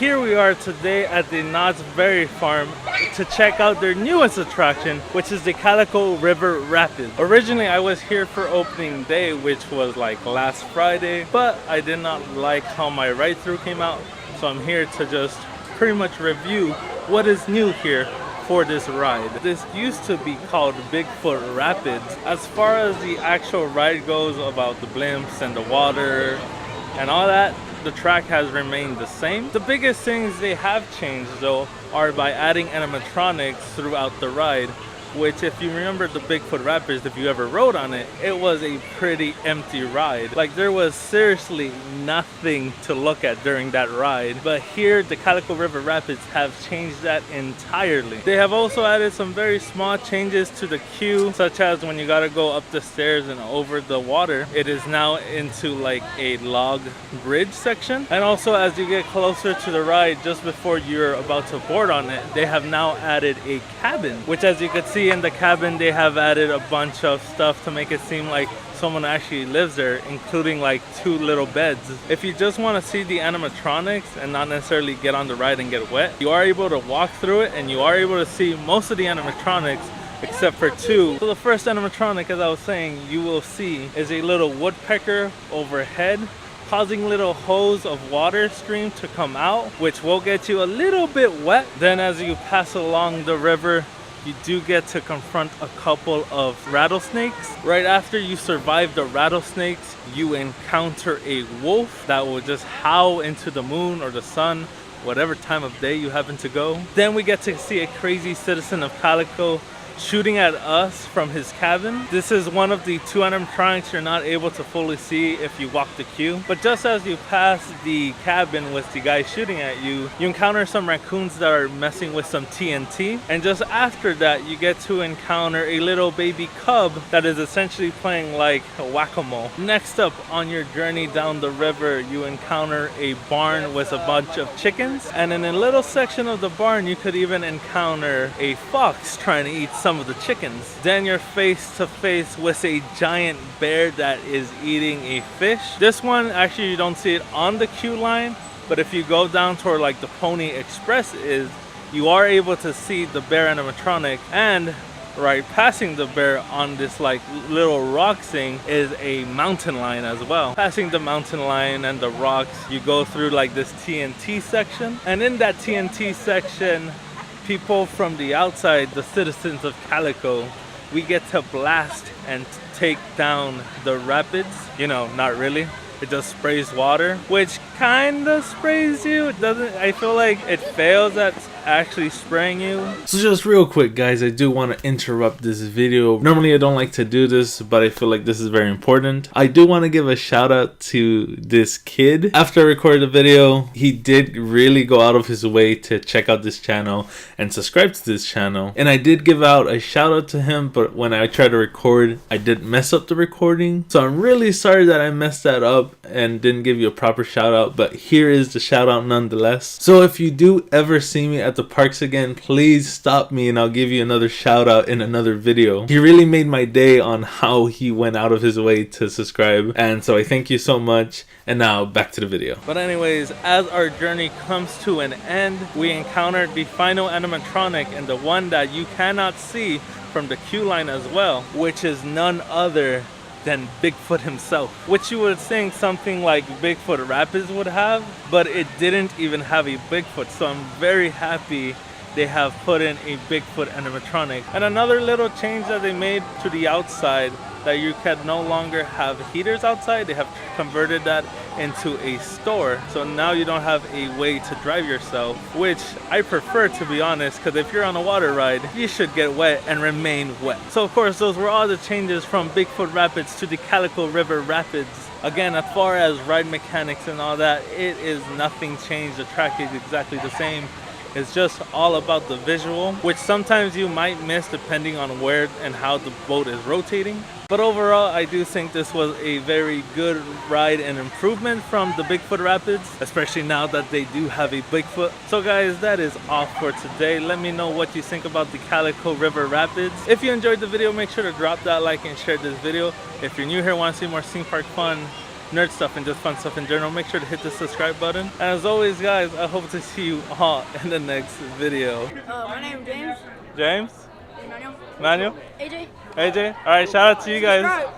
Here we are today at the Knott's Berry Farm to check out their newest attraction, which is the Calico River Rapids. Originally, I was here for opening day, which was like last Friday, but I did not like how my ride-through came out, so I'm here to just pretty much review what is new here for this ride. This used to be called Bigfoot Rapids. As far as the actual ride goes about the blimps and the water and all that, the track has remained the same. The biggest things they have changed though are by adding animatronics throughout the ride, which if you remember the Bigfoot Rapids, if you ever rode on it, it was a pretty empty ride. Like there was seriously nothing to look at during that ride. But here, the Calico River Rapids have changed that entirely. They have also added some very small changes to the queue, such as when you gotta go up the stairs and over the water, it is now into like a log bridge section. And also as you get closer to the ride, just before you're about to board on it, they have now added a cabin, which as you can see in the cabin, they have added a bunch of stuff to make it seem like someone actually lives there, including like 2 little beds. If you just want to see the animatronics and not necessarily get on the ride and get wet, you are able to walk through it and you are able to see most of the animatronics except for 2. So the first animatronic, as I was saying, you will see is a little woodpecker overhead, causing little hose of water stream to come out, which will get you a little bit wet. Then as you pass along the river, you do get to confront a couple of rattlesnakes. Right after you survive the rattlesnakes, you encounter a wolf that will just howl into the moon or the sun, whatever time of day you happen to go. Then we get to see a crazy citizen of Calico shooting at us from his cabin. This is one of the 2 animatronics you're not able to fully see if you walk the queue. But just as you pass the cabin with the guy shooting at you, you encounter some raccoons that are messing with some TNT. And just after that, you get to encounter a little baby cub that is essentially playing like whack-a-mole. Next up on your journey down the river, you encounter a barn with a bunch of chickens. And in a little section of the barn, you could even encounter a fox trying to eat some of the chickens. Then you're face to face with a giant bear that is eating a fish. This one, actually you don't see it on the queue line, but if you go down toward like the Pony Express is, you are able to see the bear animatronic. And right passing the bear on this like little rock thing is a mountain lion as well. Passing the mountain lion and the rocks, you go through like this TNT section, and in that TNT section, people from the outside, the citizens of Calico, we get to blast and take down the rapids. You know, not really. It just sprays water, which kind of sprays you. It doesn't, I feel like it fails at actually spraying you. So just real quick guys, I do want to interrupt this video. Normally I don't like to do this, but I feel like this is very important. I do want to give a shout out to this kid. After I recorded the video, he did really go out of his way to check out this channel and subscribe to this channel. And I did give out a shout out to him, but when I tried to record, I did mess up the recording. So I'm really sorry that I messed that up and didn't give you a proper shout out, but here is the shout out nonetheless. So if you do ever see me at the parks again, please stop me and I'll give you another shout out in another video. He really made my day on how he went out of his way to subscribe, and so I thank you so much. And now back to the video. But anyways, as our journey comes to an end, we encountered the final animatronic, and the one that you cannot see from the queue line as well, which is none other than Bigfoot himself, which you would think something like Bigfoot Rapids would have, but it didn't even have a Bigfoot. So I'm very happy they have put in a Bigfoot animatronic. And another little change that they made to the outside, that you can no longer have heaters outside. They have converted that into a store. So now you don't have a way to drive yourself, which I prefer, to be honest, because if you're on a water ride, you should get wet and remain wet. So of course, those were all the changes from Bigfoot Rapids to the Calico River Rapids. Again, as far as ride mechanics and all that, it is nothing changed. The track is exactly the same. It's just all about the visual, which sometimes you might miss depending on where and how the boat is rotating. But overall, I do think this was a very good ride and improvement from the Bigfoot Rapids, especially now that they do have a Bigfoot. So guys, that is all for today. Let me know what you think about the Calico River Rapids. If you enjoyed the video, make sure to drop that like and share this video. If you're new here, want to see more theme park fun, nerd stuff and just fun stuff in general, make sure to hit the subscribe button. And as always, guys, I hope to see you all in the next video. My name is James. James? Manuel. Manuel? AJ. AJ? Alright, shout out to you guys.